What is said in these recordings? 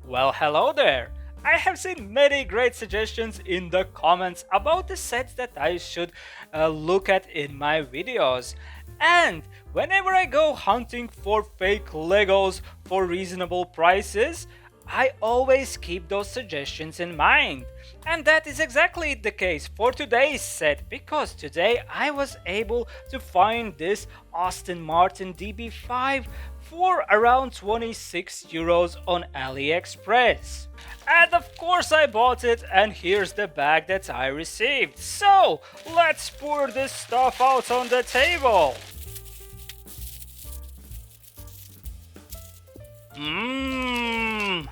Well, hello there! I have seen many great suggestions in the comments about the sets that I should look at in my videos. And whenever I go hunting for fake Legos for reasonable prices, I always keep those suggestions in mind. And that is exactly the case for today's set, because today I was able to find this Aston Martin DB5 for around 26 euros on AliExpress. And of course I bought it, and here's the bag that I received. So let's pour this stuff out on the table.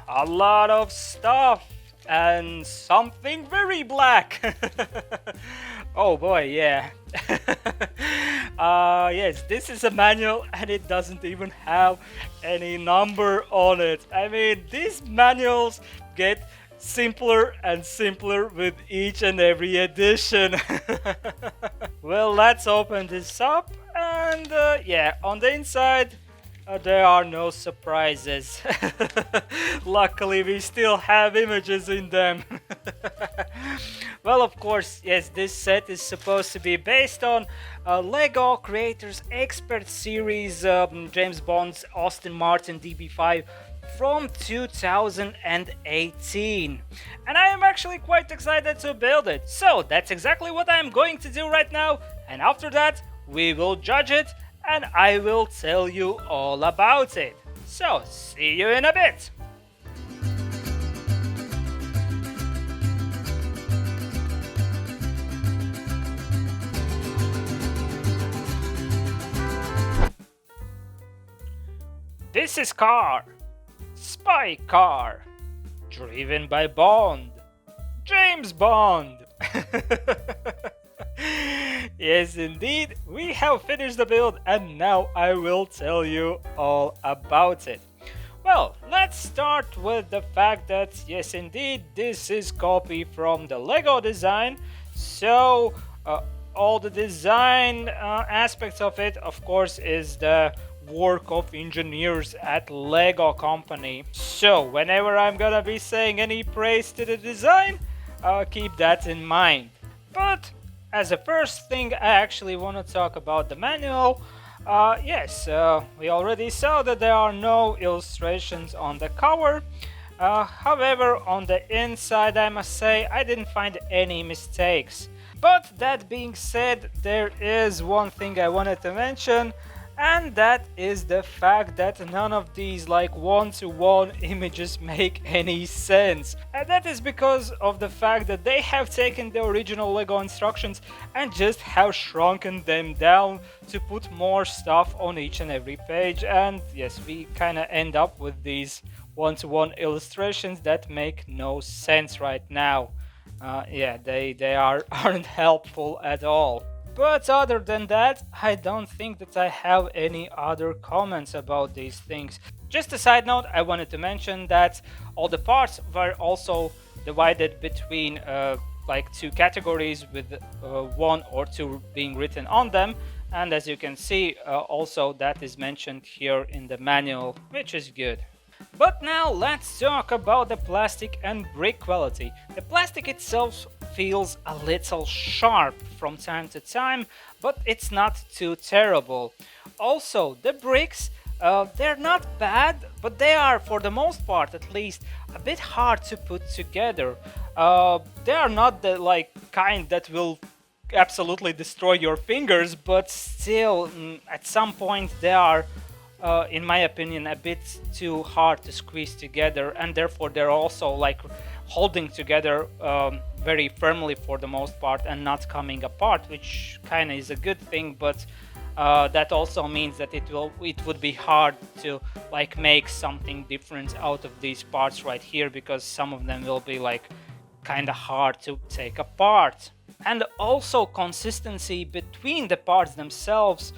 A lot of stuff and something very black. Oh boy, yeah. Yes, this is a manual and it doesn't even have any number on it. I mean, these manuals get simpler and simpler with each and every edition. Well, let's open this up, and yeah, on the inside there are no surprises. Luckily, we still have images in them. Well, of course, yes, this set is supposed to be based on Lego Creators Expert Series James Bond's Aston Martin DB5 from 2018. And I am actually quite excited to build it. So that's exactly what I am going to do right now. And after that, we will judge it and I will tell you all about it. So, see you in a bit! This is car. Spy car. Driven by Bond. James Bond! Yes, indeed, we have finished the build and now I will tell you all about it. Well, let's start with the fact that, yes, indeed, this is copy from the Lego design. So, all the design aspects of it, of course, is the work of engineers at Lego company. So, whenever I'm gonna be saying any praise to the design, keep that in mind. But as a first thing, I actually want to talk about the manual. Yes, we already saw that there are no illustrations on the cover. However, on the inside, I must say, I didn't find any mistakes. But that being said, there is one thing I wanted to mention, and that is the fact that none of these like one-to-one images make any sense. And that is because of the fact that they have taken the original Lego instructions and just have shrunken them down to put more stuff on each and every page. And yes, we kind of end up with these one-to-one illustrations that make no sense right now. Yeah, they aren't helpful at all. But other than that, I don't think that I have any other comments about these things. Just a side note, I wanted to mention that all the parts were also divided between like two categories with one or two being written on them. And as you can see, also that is mentioned here in the manual, which is good. But now let's talk about the plastic and brick quality. The plastic itself feels a little sharp from time to time, but it's not too terrible. Also, the bricks, they're not bad, but they are, for the most part at least, a bit hard to put together. They are not the kind that will absolutely destroy your fingers, but still, at some point they are, in my opinion, a bit too hard to squeeze together, and therefore they're also like holding together very firmly for the most part and not coming apart, which kind of is a good thing, but that also means that it would be hard to like make something different out of these parts right here, because some of them will be like kind of hard to take apart. And also consistency between the parts themselves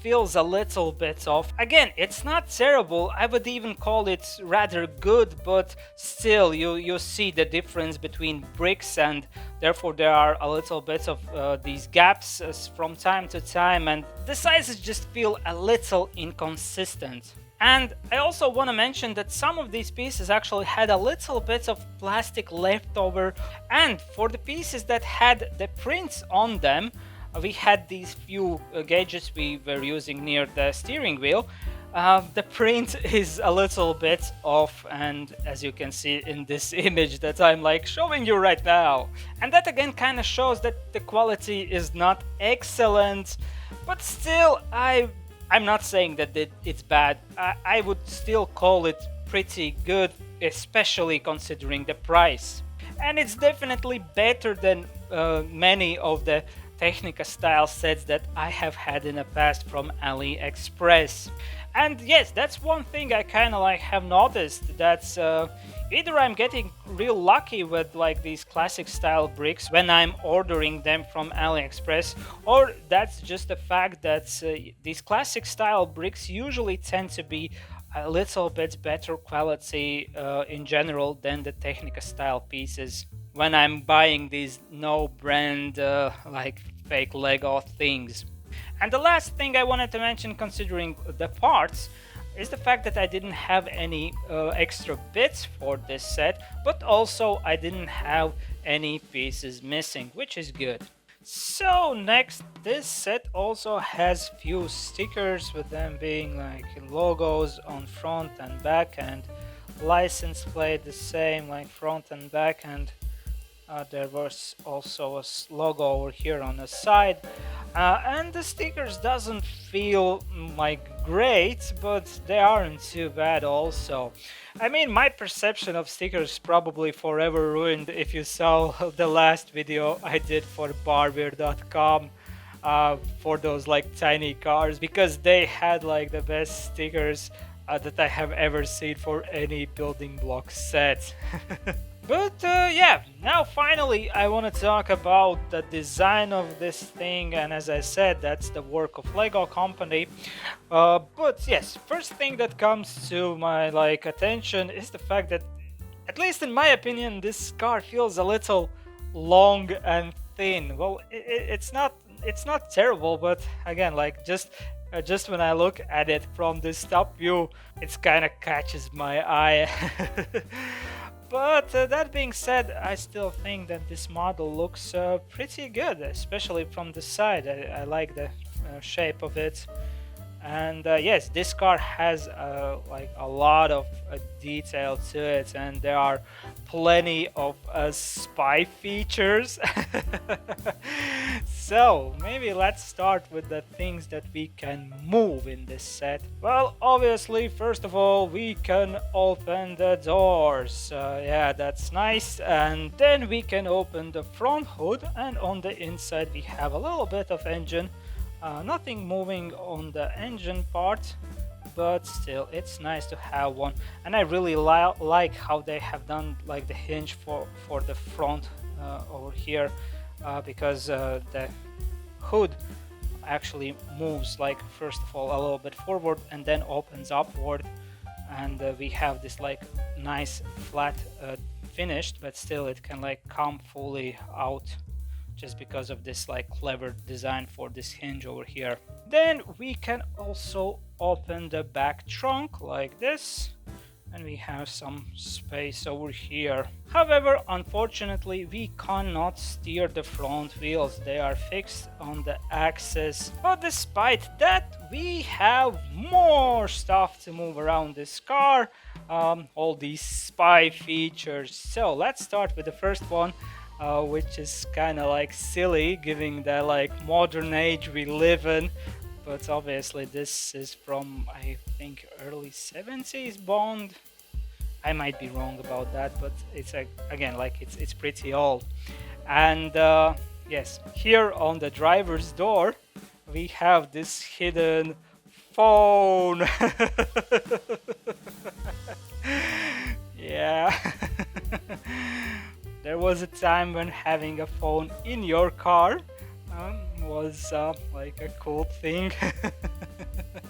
feels a little bit off. Again, it's not terrible, I would even call it rather good, but still you see the difference between bricks, and therefore there are a little bit of these gaps from time to time, and the sizes just feel a little inconsistent. And I also want to mention that some of these pieces actually had a little bit of plastic left over, and for the pieces that had the prints on them, we had these few gauges we were using near the steering wheel. The print is a little bit off, and as you can see in this image that I'm like showing you right now, and that again kind of shows that the quality is not excellent, but still I'm not saying that it's bad. I would still call it pretty good, especially considering the price, and it's definitely better than many of the Technica style sets that I have had in the past from AliExpress. And yes, that's one thing I kind of like have noticed, that's either I'm getting real lucky with like these classic style bricks when I'm ordering them from AliExpress, or that's just the fact that these classic style bricks usually tend to be a little bit better quality in general than the Technica style pieces when I'm buying these no brand like fake Lego things. And the last thing I wanted to mention considering the parts is the fact that I didn't have any extra bits for this set, but also I didn't have any pieces missing, which is good. So next, this set also has few stickers, with them being like logos on front and back, and license plate the same like front and back, and there was also a logo over here on the side, and the stickers doesn't feel like great, but they aren't too bad also. I mean, my perception of stickers probably forever ruined if you saw the last video I did for barbeer.com for those like tiny cars, because they had like the best stickers that I have ever seen for any building block set. But yeah, now finally I want to talk about the design of this thing, and as I said, that's the work of Lego company. But yes, first thing that comes to my like attention is the fact that, at least in my opinion, this car feels a little long and thin. Well, it's not terrible, but again, like just when I look at it from this top view, it's kind of catches my eye. But that being said, I still think that this model looks pretty good, especially from the side. I like the shape of it. And yes, this car has like a lot of detail to it, and there are plenty of spy features. So maybe let's start with the things that we can move in this set. Well, obviously, first of all, we can open the doors. Yeah, that's nice. And then we can open the front hood, and on the inside we have a little bit of engine. Nothing moving on the engine part, but still it's nice to have one. And I really like how they have done like the hinge for the front over here, because the hood actually moves like first of all a little bit forward and then opens upward, and we have this like nice flat finished, but still it can like come fully out just because of this like clever design for this hinge over here. Then we can also open the back trunk like this, and we have some space over here. However, unfortunately, we cannot steer the front wheels. They are fixed on the axis. But despite that, we have more stuff to move around this car. All these spy features. So let's start with the first one, which is kind of like silly given the like modern age we live in, but obviously this is from I think early 70s Bond. I might be wrong about that, but it's again like it's pretty old. And yes, here on the driver's door we have this hidden phone. Yeah. There was a time when having a phone in your car was like a cool thing.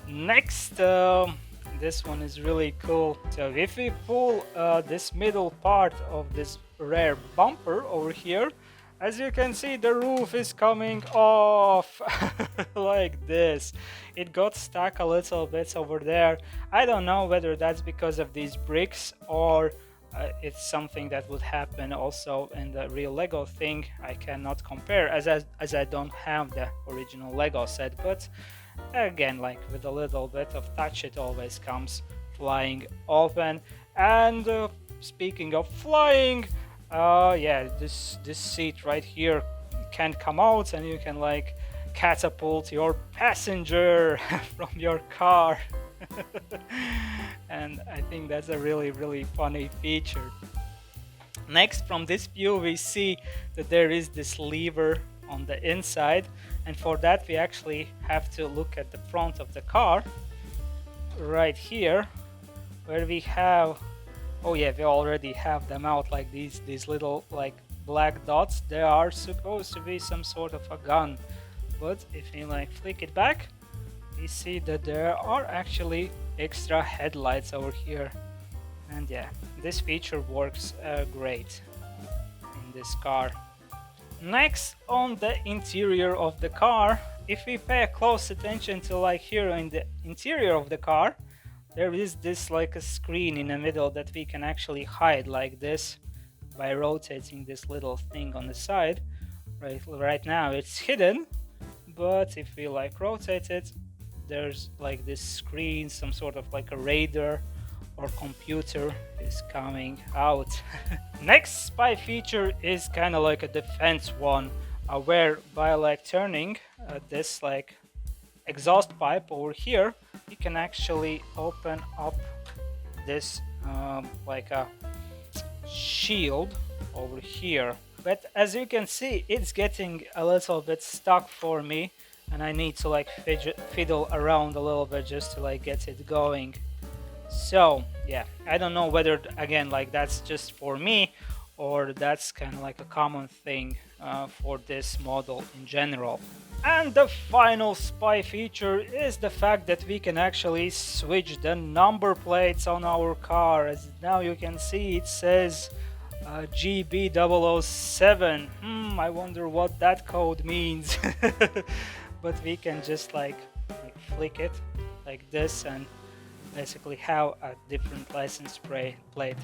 Next, this one is really cool. So if we pull this middle part of this rear bumper over here, as you can see, the roof is coming off like this. It got stuck a little bit over there. I don't know whether that's because of these bricks or it's something that would happen also in the real Lego thing. I cannot compare as I don't have the original Lego set, but again, like with a little bit of touch, it always comes flying open. And speaking of flying, yeah, this seat right here can come out and you can like catapult your passenger from your car. And I think that's a really funny feature. Next, from this view, we see that there is this lever on the inside, and for that we actually have to look at the front of the car right here, where we have, oh yeah, we already have them out, like these little like black dots. They are supposed to be some sort of a gun, but if we like flick it back, we see that there are actually extra headlights over here. And yeah, this feature works great in this car. Next, on the interior of the car, if we pay close attention to like here in the interior of the car, there is this like a screen in the middle that we can actually hide like this by rotating this little thing on the side. Right now it's hidden, but if we like rotate it, there's like this screen, some sort of like a radar or computer is coming out. Next spy feature is kind of like a defense one, where by like turning this like exhaust pipe over here, you can actually open up this like a shield over here. But as you can see, it's getting a little bit stuck for me, and I need to like fiddle around a little bit just to like get it going. So yeah, I don't know whether again like that's just for me or that's kind of like a common thing for this model in general. And the final spy feature is the fact that we can actually switch the number plates on our car. As now you can see it says GB007. I wonder what that code means. But we can just like flick it like this and basically have a different license plate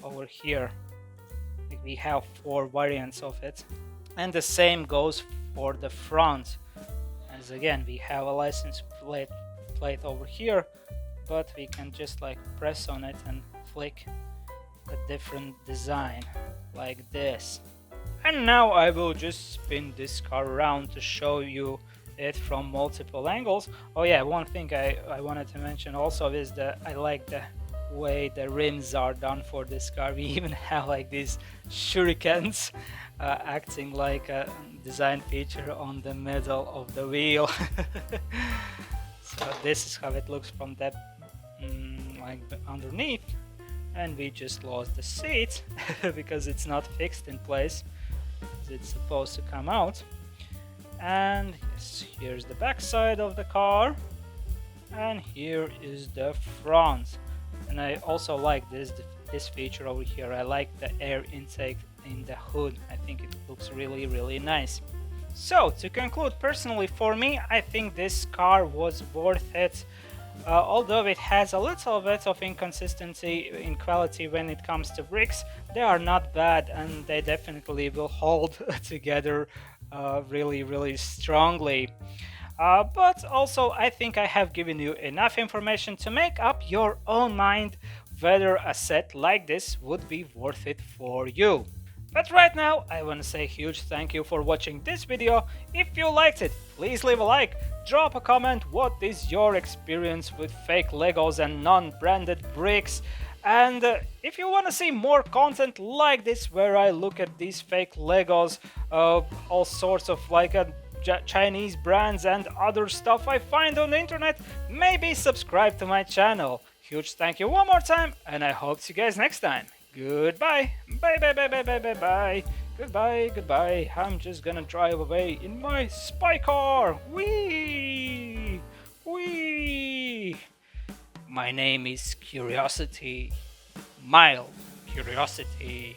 over here. We have 4 variants of it, and the same goes for the front, as again we have a license plate over here, but we can just like press on it and flick a different design like this. And now I will just spin this car around to show you it from multiple angles. Oh yeah, one thing I wanted to mention also is that I like the way the rims are done for this car. We even have like these shurikens acting like a design feature on the middle of the wheel. So this is how it looks from that like underneath. And we just lost the seat because it's not fixed in place. It's supposed to come out. And yes, here's the back side of the car, and here is the front. And I also like this feature over here. I like the air intake in the hood. I think it looks really nice. So to conclude, personally for me, I think this car was worth it. Although it has a little bit of inconsistency in quality when it comes to bricks, they are not bad, and they definitely will hold together really strongly. But also I think I have given you enough information to make up your own mind whether a set like this would be worth it for you. But right now I want to say a huge thank you for watching this video. If you liked it, please leave a like, drop a comment what is your experience with fake Legos and non-branded bricks. And if you want to see more content like this where I look at these fake Legos, all sorts of like Chinese brands and other stuff I find on the internet, maybe subscribe to my channel. Huge thank you one more time, and I hope to see you guys next time. Goodbye. Bye. Goodbye. I'm just gonna drive away in my spy car. Whee! My name is Curiosity. Mild Curiosity.